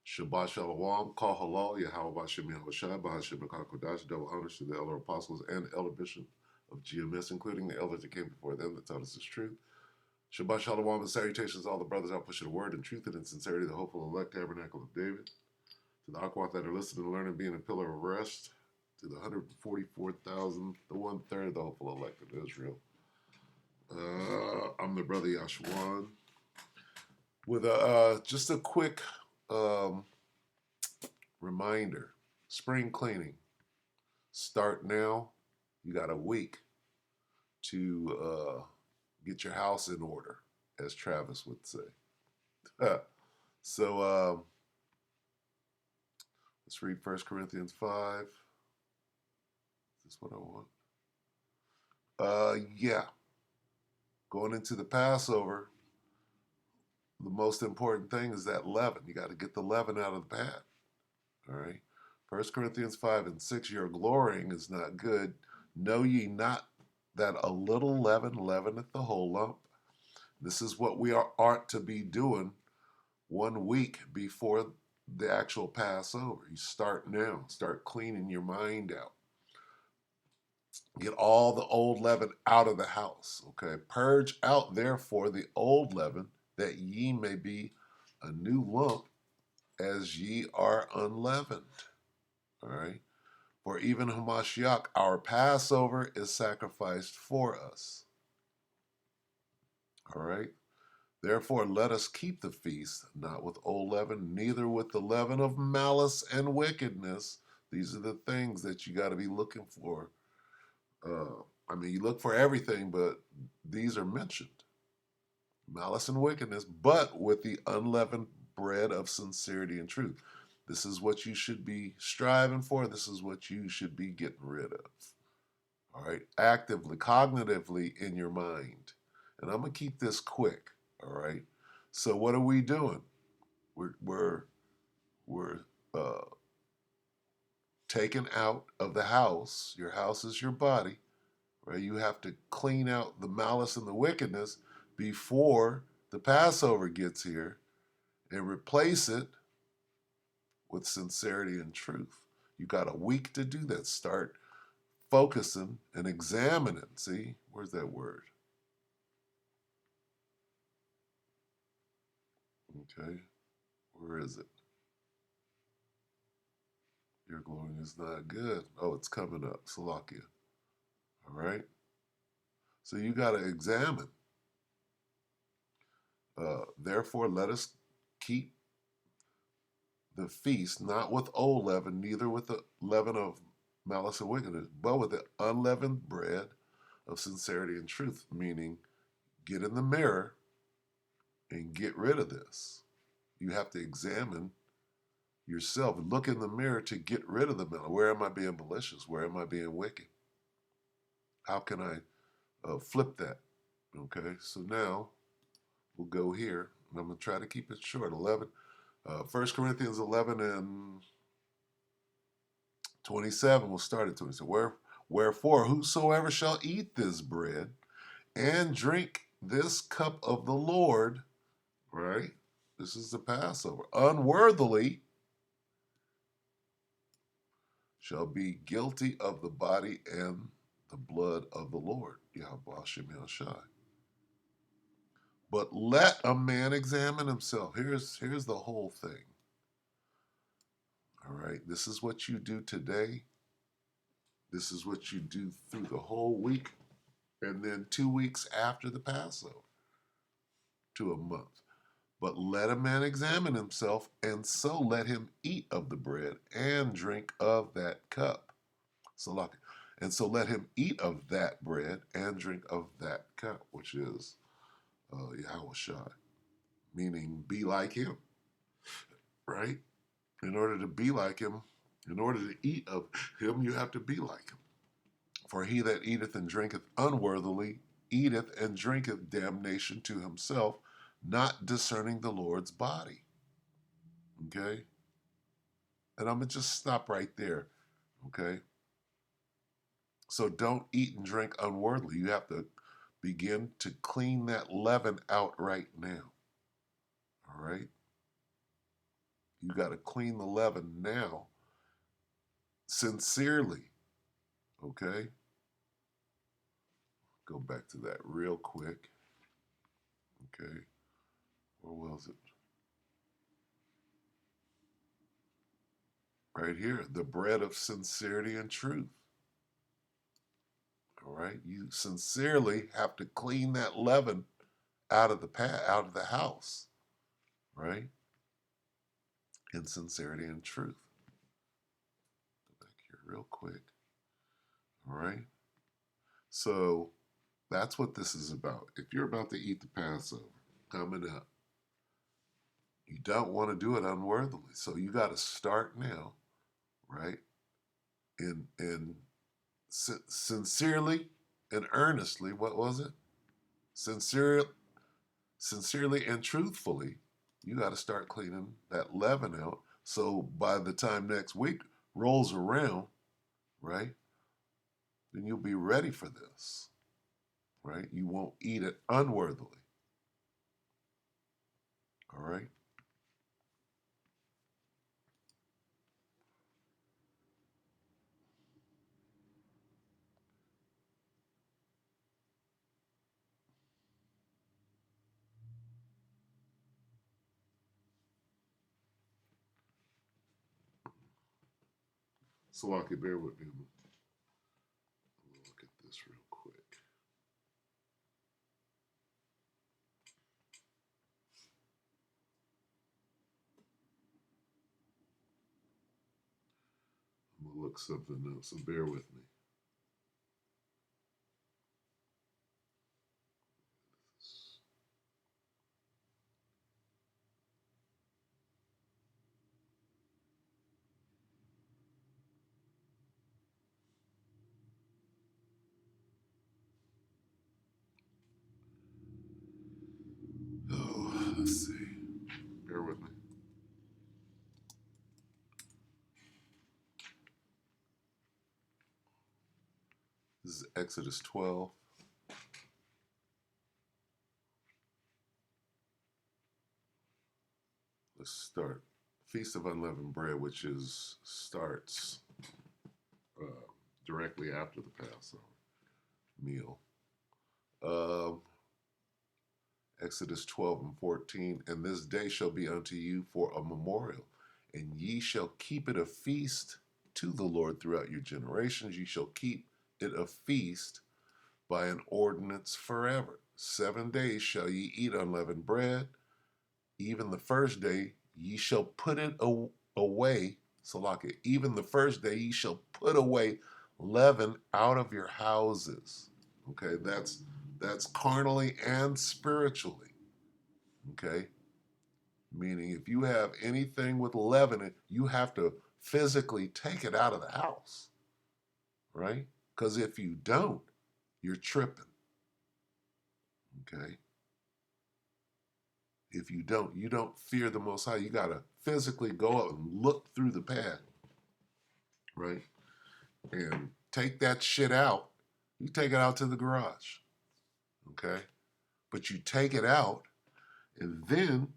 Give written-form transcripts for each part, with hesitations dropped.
Shabbat Shalom, Kal Halal, Yahweh Bashem Yahushua, Bahashem Kodash, double honors to the elder apostles and elder bishop of GMS, including the elders that came before them that taught us this truth. Shabbat Shalom and salutations to all the brothers out pushing the word and truth and in sincerity, the hopeful elect tabernacle of David. To the Akwat that are listening and learning, being a pillar of rest. To the 144,000, the 1/3 of the hopeful elect of Israel. I'm the brother Yashuan with just a quick reminder. Spring cleaning. Start now. You got a week to get your house in order, as Travis would say. So let's read 1 Corinthians 5. Is this what I want? Yeah. Going into the Passover, the most important thing is that leaven. You got to get the leaven out of the pan. All right. 1 Corinthians 5 and 6, your glorying is not good. Know ye not that a little leaven leaveneth the whole lump? This is what we are to be doing 1 week before the actual Passover. You start now. Start cleaning your mind out. Get all the old leaven out of the house. Okay. Purge out therefore the old leaven, that ye may be a new lump, as ye are unleavened. All right. For even Hamashiach, our Passover, is sacrificed for us. All right. Therefore, let us keep the feast, not with old leaven, neither with the leaven of malice and wickedness. These are the things that you got to be looking for. You look for everything, but these are mentioned. Malice and wickedness, but with the unleavened bread of sincerity and truth. This is what you should be striving for. This is what you should be getting rid of. All right, actively, cognitively in your mind. And I'm going to keep this quick. All right. So what are we doing? We're taken out of the house. Your house is your body. Right? You have to clean out the malice and the wickedness before the Passover gets here and replace it with sincerity and truth. You got a week to do that. Start focusing and examining. See, where's that word? Okay, where is it? Your glory is not good. Oh, it's coming up. Salakia. All right. So you got to examine. Therefore, let us keep the feast, not with old leaven, neither with the leaven of malice and wickedness, but with the unleavened bread of sincerity and truth, meaning get in the mirror and get rid of this. You have to examine yourself. Look in the mirror to get rid of the malice. Where am I being malicious? Where am I being wicked? How can I flip that? Okay, so now we'll go here. And I'm going to try to keep it short. 1 Corinthians 11 and 27. We'll start at 27. Wherefore, whosoever shall eat this bread and drink this cup of the Lord, right? This is the Passover, unworthily shall be guilty of the body and the blood of the Lord, Yahweh Hashem Yahushai. But let a man examine himself. Here's the whole thing. All right, this is what you do today. This is what you do through the whole week, and then 2 weeks after the Passover, to a month. But let a man examine himself, and so let him eat of the bread and drink of that cup. Salaki. And so let him eat of that bread and drink of that cup, which is Yahweh Shai, meaning be like him, right? In order to be like him, in order to eat of him, you have to be like him. For he that eateth and drinketh unworthily eateth and drinketh damnation to himself, not discerning the Lord's body. Okay? And I'm going to just stop right there. Okay? So don't eat and drink unworthily. You have to begin to clean that leaven out right now. All right? You got to clean the leaven now, sincerely. Okay? Go back to that real quick. Okay? Where was it? Right here. The bread of sincerity and truth. All right? You sincerely have to clean that leaven out of the house. Right? In sincerity and truth. Go back here real quick. All right? So that's what this is about. If you're about to eat the Passover coming up, you don't want to do it unworthily. So you got to start now, right? And sincerely and earnestly, what was it? Sincerely and truthfully, you got to start cleaning that leaven out. So by the time next week rolls around, right, then you'll be ready for this, right? You won't eat it unworthily. All right? So I could bear with me. I'm gonna look at this real quick. I'm gonna look something up, so bear with me. Oh, let's see. Bear with me. This is Exodus 12. Let's start. Feast of Unleavened Bread, which starts uh, directly after the Passover meal. Um, Exodus 12 and 14. And this day shall be unto you for a memorial, and ye shall keep it a feast to the Lord throughout your generations. Ye shall keep it a feast by an ordinance forever. 7 days shall ye eat unleavened bread. Even the first day ye shall put it away. Salaka, even the first day ye shall put away leaven out of your houses. Okay, that's carnally and spiritually. Okay, meaning if you have anything with leaven, you have to physically take it out of the house, right? Because if you don't, you're tripping. Okay. If you don't fear the Most High. You got to physically go up and look through the pad, right? And take that shit out. You take it out to the garage, okay? But you take it out, and then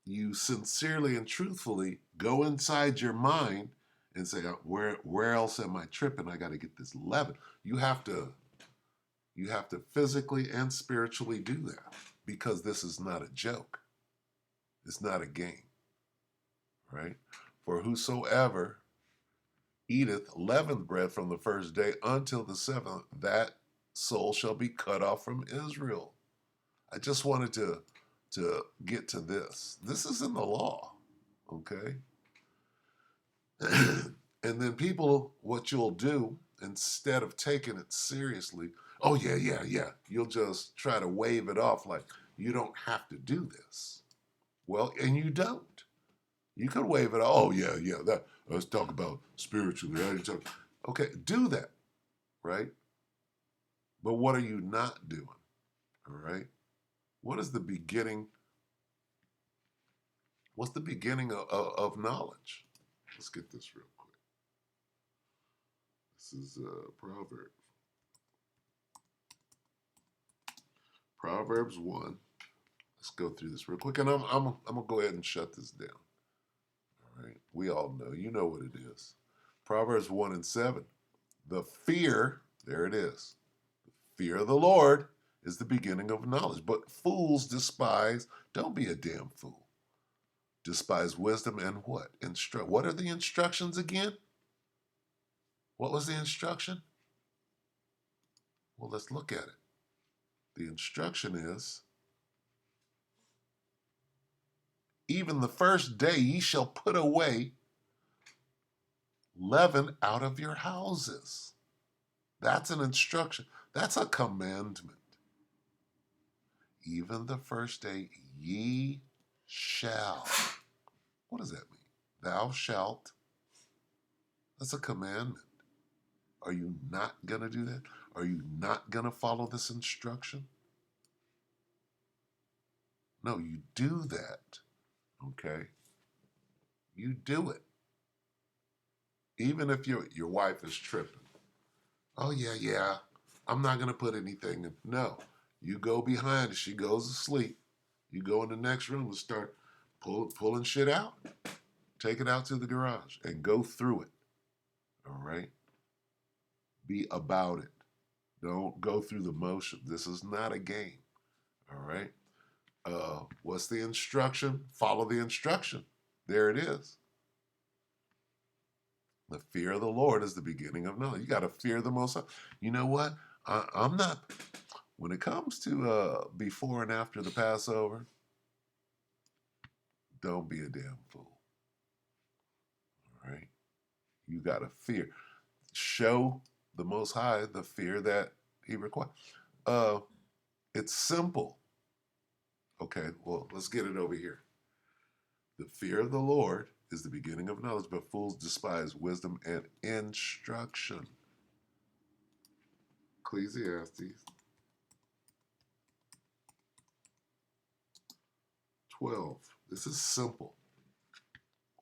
you sincerely and truthfully go inside your mind and say, where else am I tripping? I got to get this leaven. You have to physically and spiritually do that, because this is not a joke. It's not a game, right? For whosoever eateth leavened bread from the first day until the seventh, that soul shall be cut off from Israel. I just wanted to get to this. This is in the law, okay? And then people, what you'll do, instead of taking it seriously, oh yeah, you'll just try to wave it off like you don't have to do this. Well, and you don't. You could wave it. Oh yeah. Let's talk about spiritually. Okay, do that, right? But what are you not doing? All right. What is the beginning? What's the beginning of knowledge? Let's get this real quick. This is Proverbs. Proverbs 1. Let's go through this real quick, and I'm gonna go ahead and shut this down. right? We all know. You know what it is. Proverbs 1:7. The fear, there it is. Fear of the Lord is the beginning of knowledge. But fools despise, don't be a damn fool. Despise wisdom and what? What are the instructions again? What was the instruction? Well, let's look at it. The instruction is, even the first day ye shall put away leaven out of your houses. That's an instruction. That's a commandment. Even the first day ye shall. What does that mean? Thou shalt. That's a commandment. Are you not going to do that? Are you not going to follow this instruction? No, you do that. Okay? You do it. Even if your wife is tripping. Oh, yeah. I'm not going to put anything in. No. You go behind her. She goes to sleep. You go in the next room and start pulling shit out. Take it out to the garage and go through it. All right? Be about it. Don't go through the motion. This is not a game. All right? What's the instruction? Follow the instruction. There it is. The fear of the Lord is the beginning of knowledge. You got to fear the Most High. You know what? I'm not, when it comes to before and after the Passover, don't be a damn fool. All right? You got to fear. Show the Most High the fear that He requires. It's simple. Okay, well, let's get it over here. The fear of the Lord is the beginning of knowledge, but fools despise wisdom and instruction. Ecclesiastes 12. This is simple.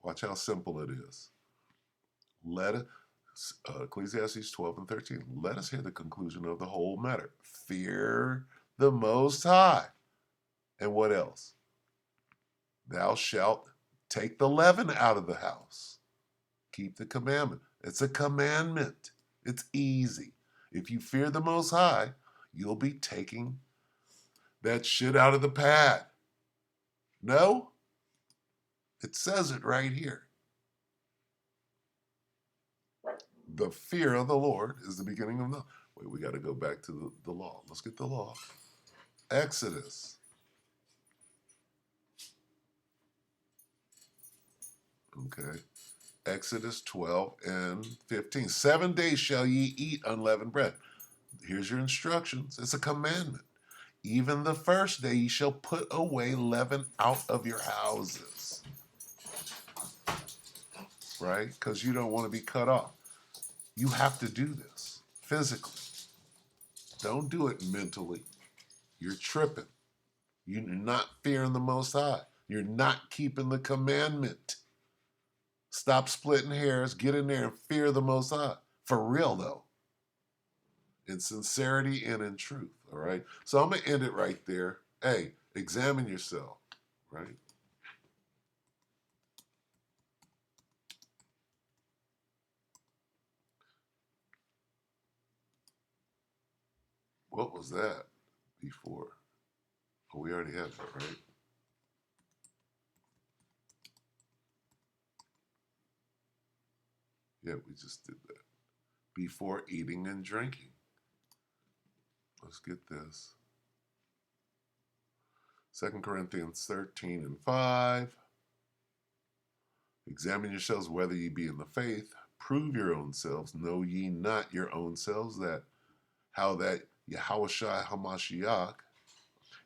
Watch how simple it is. Ecclesiastes 12:13. Let us hear the conclusion of the whole matter. Fear the Most High. And what else? Thou shalt take the leaven out of the house. Keep the commandment. It's a commandment. It's easy. If you fear the Most High, you'll be taking that shit out of the pad. No? It says it right here. The fear of the Lord is the beginning of knowledge. Wait, we got to go back to the law. Let's get the law. Exodus. Okay. Exodus 12:15. 7 days shall ye eat unleavened bread. Here's your instructions. It's a commandment. Even the first day ye shall put away leaven out of your houses. Right? Because you don't want to be cut off. You have to do this physically. Don't do it mentally. You're tripping. You're not fearing the Most High. You're not keeping the commandment. Stop splitting hairs. Get in there and fear the Most High. For real, though. In sincerity and in truth. All right? So I'm going to end it right there. Hey, examine yourself. Right? What was that before? Oh, we already had that, right? Yeah, we just did that. Before eating and drinking. Let's get this. 2 Corinthians 13:5. Examine yourselves whether ye be in the faith. Prove your own selves. Know ye not your own selves that how that Yahushua Hamashiach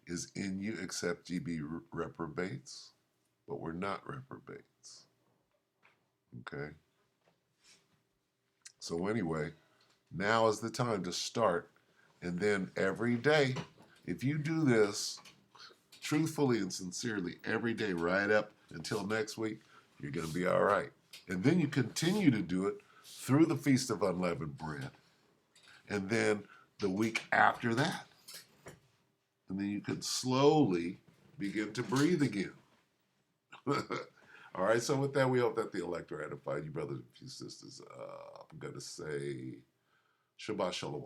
is in you, except ye be reprobates? But we're not reprobates. Okay? So anyway, now is the time to start. And then every day, if you do this truthfully and sincerely every day right up until next week, you're going to be all right. And then you continue to do it through the Feast of Unleavened Bread. And then the week after that. And then you can slowly begin to breathe again. All All right, so with that, we hope that the elect are edified. You brothers and sisters, I'm going to say Shabbat Shalom.